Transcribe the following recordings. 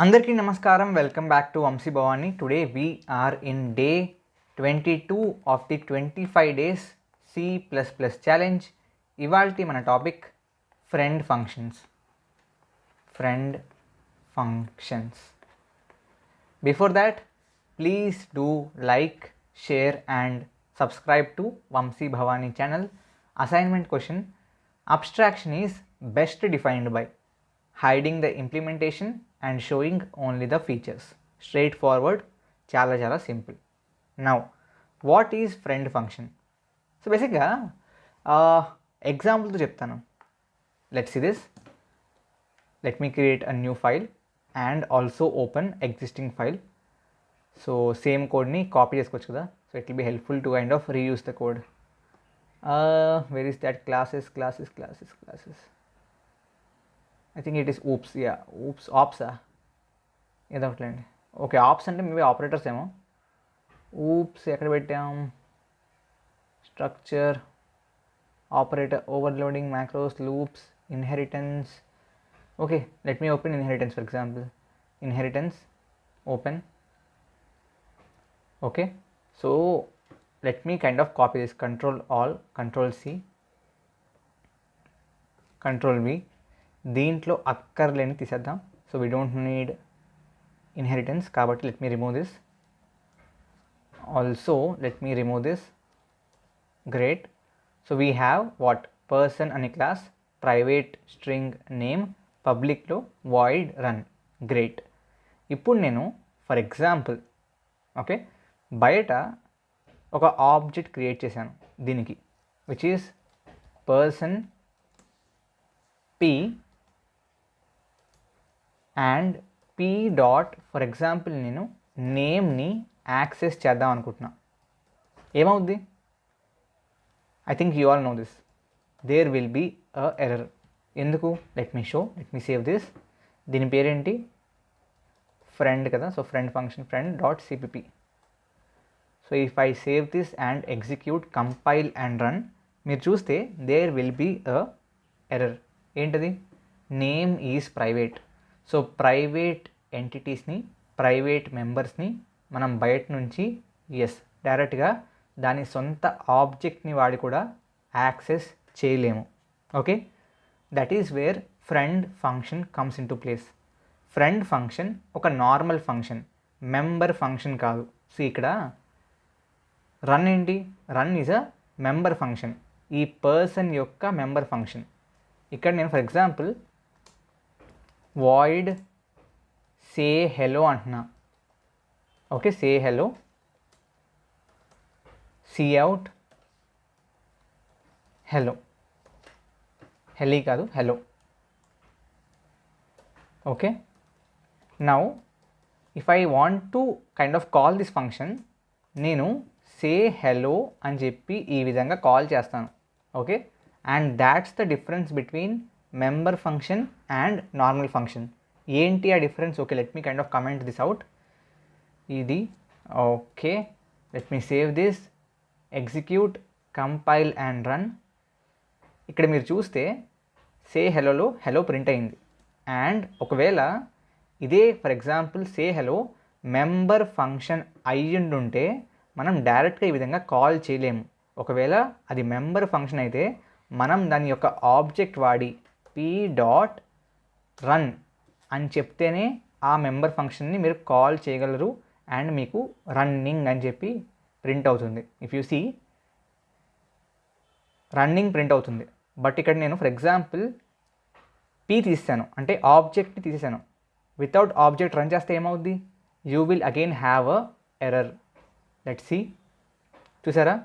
అందరికీ నమస్కారం. Welcome back to Vamshi Bhavani. Today we are in day 22 of the 25 days C++ challenge. ఇవాల్టి మన topic friend functions. Before that please do like, share and subscribe to Vamshi Bhavani channel. Assignment question: abstraction is best defined by hiding the implementation and showing only the features. Straightforward, చాలా simple. Now, what is friend function? So basically, example చెప్తాను. Let's see this. Let me create a new file and also open existing file. So same code ni copy చేసుకోవచ్చు కదా. So it will be helpful to kind of reuse the code. Where is that? Classes. I think it is oops. Yeah, oops, ops. ఏదో ఒకట్లేండి. Okay, apps అంటే maybe operators ఏమో. Oops ఎక్కడ పెట్టాం? Structure, operator, overloading, macros, loops, inheritance. Okay, let me open inheritance for example. Inheritance open. Okay, so let me kind of copy this. Control all, Control C, Control V. దీంట్లో అక్కర్లేని తీసేద్దాం. So we don't need inheritance కాబట్టి let me remove this. Also let me remove this. Great. So we have what? Person అనే class, private string name, పబ్లిక్లో void run. Great. ఇప్పుడు నేను for example okay బయట ఒక ఆబ్జెక్ట్ క్రియేట్ చేశాను దీనికి, which is person P and P dot for example నేను నేమ్ని యాక్సెస్ చేద్దాం అనుకుంటున్నా. ఏమవుద్ది? I think you all know this. There will be a error. ఎందుకు? Let me save this. దీని పేరేంటి? ఫ్రెండ్ కదా. So friend function, friend dot CPP. So if I save this and execute, compile and run, మీరు చూస్తే there will be a error. ఏంటది? Name is private. So private ఎంటిటీస్ని, private మెంబర్స్ని మనం బయట నుంచి డైరెక్ట్గా దాని సొంత ఆబ్జెక్ట్ని వాడి కూడా యాక్సెస్ చేయలేము. Okay, that is where friend function comes into place. Friend function ఒక నార్మల్ ఫంక్షన్, మెంబర్ ఫంక్షన్ కాదు. సో ఇక్కడ రన్ ఏంటి? Run is a member function, ఈ పర్సన్ యొక్క మెంబర్ ఫంక్షన్. ఇక్కడ నేను for example void say hello అంటున్నా. Okay, say hello, cout hello. హెలీ కాదు, hello. Okay, now if I want to kind of call this function, నేను say hello అని చెప్పి ఈ విధంగా కాల్ చేస్తాను. Okay, and that's the difference between member function and normal function. ఏంటి ఆ difference? Okay, let me kind of comment this out. ఇది okay, let me save this, execute, compile and run. ఇక్కడ మీరు చూస్తే సే హెలోలో hello print అయింది. And ఒకవేళ ఇదే for example say hello member function అయ్యుండుంటే మనం డైరెక్ట్గా ఈ విధంగా కాల్ చేయలేము. ఒకవేళ అది మెంబర్ ఫంక్షన్ అయితే మనం దాని యొక్క ఆబ్జెక్ట్ వాడి పీ డాట్ రన్ అని చెప్తేనే ఆ మెంబర్ ఫంక్షన్ని మీరు కాల్ చేయగలరు అండ్ మీకు రన్నింగ్ అని చెప్పి ప్రింట్ అవుతుంది. If you see running print అవుతుంది. బట్ ఇక్కడ నేను ఫర్ ఎగ్జాంపుల్ పీ తీసాను, అంటే ఆబ్జెక్ట్ని తీసేసాను. వితౌట్ ఆబ్జెక్ట్ రన్ చేస్తే ఏమవుద్ది? You will again have a error. Let's see. చూసారా?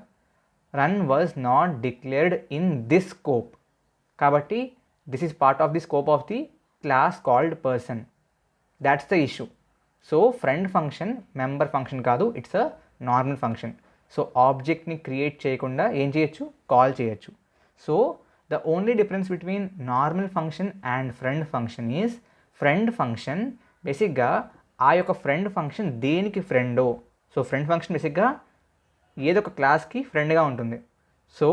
Run was not declared in this scope. కాబట్టి this is part of the scope of the class called person. That's the issue. So friend function member function కాదు, it's a normal function. So ఆబ్జెక్ట్ని create చేయకుండా ఏం చేయొచ్చు? Call చేయొచ్చు. So the only difference between normal function and friend function is friend function బేసిక్గా ఆ యొక్క friend function దేనికి ఫ్రెండో. సో ఫ్రెండ్ ఫంక్షన్ బేసిక్గా ఏదో ఒక క్లాస్కి ఫ్రెండ్గా ఉంటుంది. సో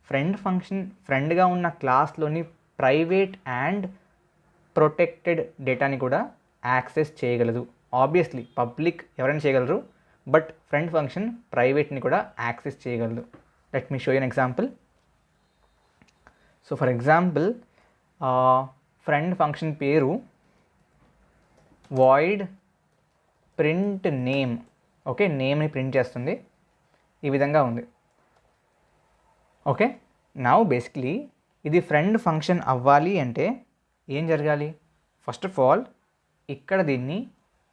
ఫ్రెండ్ ఫంక్షన్ ఫ్రెండ్గా ఉన్న క్లాస్లోని ప్రైవేట్ అండ్ ప్రొటెక్టెడ్ డేటాని కూడా యాక్సెస్ చేయగలదు. ఆబ్వియస్లీ పబ్లిక్ ఎవరైనా చేయగలరు, బట్ ఫ్రెండ్ ఫంక్షన్ ప్రైవేట్ని కూడా యాక్సెస్ చేయగలదు. Let me show you an example. So for example friend function పేరు వాయిడ్ ప్రింట్ నేమ్. ఓకే, నేమ్ని ప్రింట్ చేస్తుంది, ఈ విధంగా ఉంది. ఓకే, నౌ బేసిక్లీ ఇది ఫ్రెండ్ ఫంక్షన్ అవ్వాలి అంటే ఏం జరగాలి? ఫస్ట్ ఆఫ్ ఆల్ ఇక్కడ దీన్ని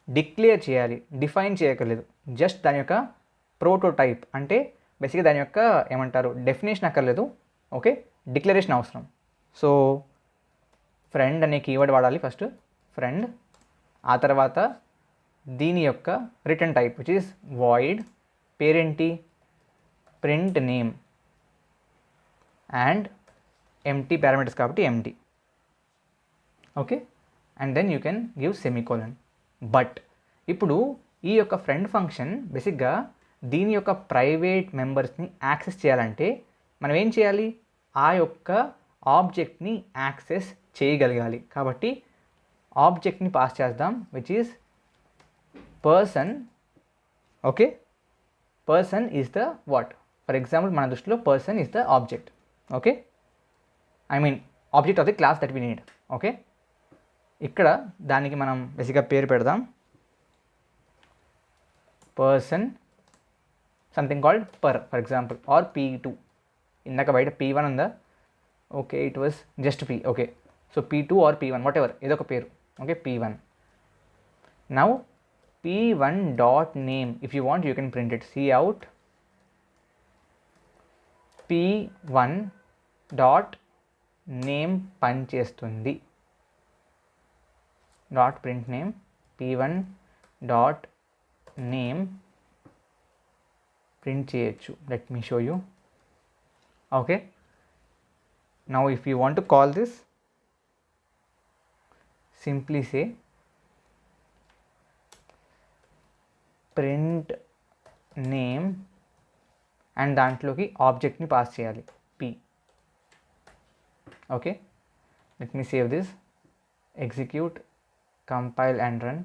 డిక్లేర్ చేయాలి, డిఫైన్ చేయక్కర్లేదు. జస్ట్ దాని యొక్క ప్రోటోటైప్ అంటే బేసిక్గా దాని యొక్క ఏమంటారు డెఫినేషన్ అక్కర్లేదు. ఓకే, డిక్లరేషన్ అవసరం. సో ఫ్రెండ్ అనే కీవర్డ్ వాడాలి ఫస్ట్, ఫ్రెండ్. ఆ తర్వాత దీని యొక్క return type which is void, పేరేంటి print name and empty parameters కాబట్టి empty. Okay, and then you can give semicolon. But ఇప్పుడు ఈ యొక్క ఫ్రెండ్ ఫంక్షన్ బేసిక్గా దీని యొక్క ప్రైవేట్ మెంబర్స్ని యాక్సెస్ చేయాలంటే మనం ఏం చేయాలి? ఆ యొక్క ఆబ్జెక్ట్ని యాక్సెస్ చేయగలగాలి. కాబట్టి ఆబ్జెక్ట్ని పాస్ చేద్దాం which is person. Okay, person is the what? For example మన దృష్టిలో person is the object. Okay, I mean object of the class that we need. Okay, ఇక్కడ దానికి మనం బేసిక్గా పేరు పెడదాం, person something called per for example, or P2. ఇందాక బయట P1 ఉందా? Okay, it was just P. Okay, so P2 or P1 whatever, ఏదో ఒక పేరు. Okay, P1. Now P1 dot name, if you want you can print it. Cout P1 dot name పనిచేస్తుంది. Dot print name P1 dot name print చేయొచ్చు. Let me show you. Okay, now if you want to call this, simply say print name and దాంట్లోకి ఆబ్జెక్ట్ని pass చేయాలి P. Okay, let me save this, execute, compile and run.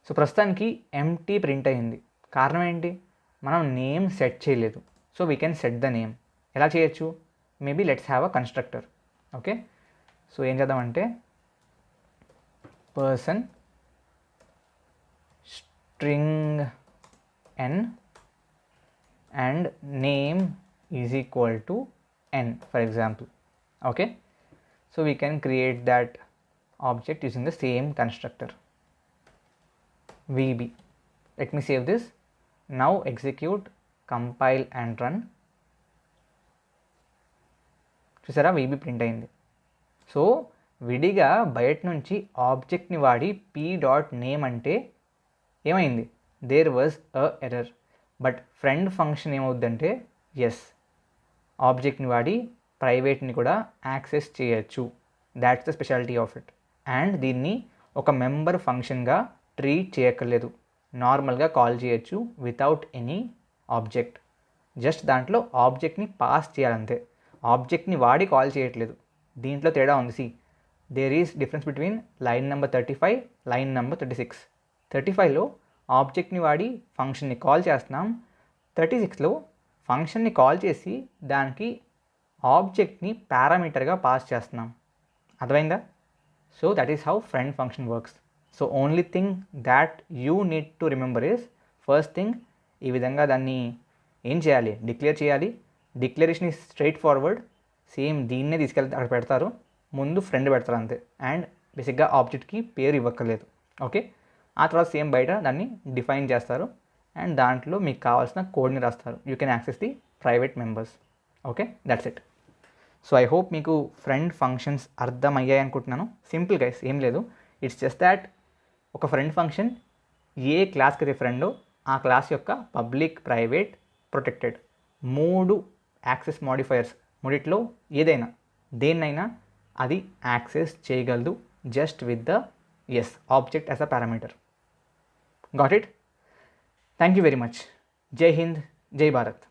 So ప్రస్తుతానికి empty print అయింది. కారణం ఏంటి? మనం name set చేయలేదు. So we can set the name. ఎలా చేయొచ్చు? Maybe let's have a constructor. Okay, so ఏం చేద్దామంటే person string n and name is equal to n, for example. Okay, so we can create that object using the same constructor vb. Let me save this. Now execute, compile and run. చూసారా, vb print అయింది. So విడిగా బయట నుంచి ఆబ్జెక్ట్ని వాడి p dot name అంటే ఏమైంది? There was a error. But friend function ఏమవుద్దంటే yes, ఆబ్జెక్ట్ని వాడి ప్రైవేట్ని కూడా యాక్సెస్ చేయొచ్చు. That's the speciality of it. And దీన్ని ఒక మెంబర్ ఫంక్షన్గా ట్రీట్ చేయక్కర్లేదు, నార్మల్గా కాల్ చేయొచ్చు వితౌట్ ఎనీ ఆబ్జెక్ట్. జస్ట్ దాంట్లో ఆబ్జెక్ట్ని పాస్ చేయాలంతే, ఆబ్జెక్ట్ని వాడి కాల్ చేయట్లేదు. దీంట్లో తేడా ఉంది. See, there is difference between line number 35, line number 36. 35లో ఆబ్జెక్ట్ని వాడి ఫంక్షన్ని కాల్ చేస్తున్నాం, 36లో ఫంక్షన్ని కాల్ చేసి దానికి ఆబ్జెక్ట్ని పారామీటర్గా పాస్ చేస్తున్నాం. అర్థమైందా? So that is how friend function works. So only thing that you need to remember is, first thing ఈ విధంగా దాన్ని ఏం చేయాలి? డిక్లేర్ చేయాలి. Declaration is straight forward. Same దీన్నే తీసుకెళ్తే అక్కడ పెడతారు, ముందు ఫ్రెండ్ పెడతారు అంతే. అండ్ బేసిక్గా ఆబ్జెక్ట్కి పేరు ఇవ్వక్కర్లేదు. ఓకే, ఆ తర్వాత సేమ్ బయట దాన్ని డిఫైన్ చేస్తారు అండ్ దాంట్లో మీకు కావాల్సిన కోడ్ని రాస్తారు. You can access the private members. Okay, that's it. So I hope మీకు ఫ్రెండ్ ఫంక్షన్స్ అర్థమయ్యాయి అనుకుంటున్నాను. సింపుల్ గైస్, ఏం లేదు. ఇట్స్ జస్ట్ దాట్ ఒక ఫ్రెండ్ ఫంక్షన్ ఏ క్లాస్కి అయితే ఫ్రెండో ఆ క్లాస్ యొక్క public, private, protected 3 access modifiers, మూడిట్లో ఏదైనా దేన్నైనా అది యాక్సెస్ చేయగలదు just with the S object as a parameter. Got it? Thank you very much. జై హింద్, జై భారత్.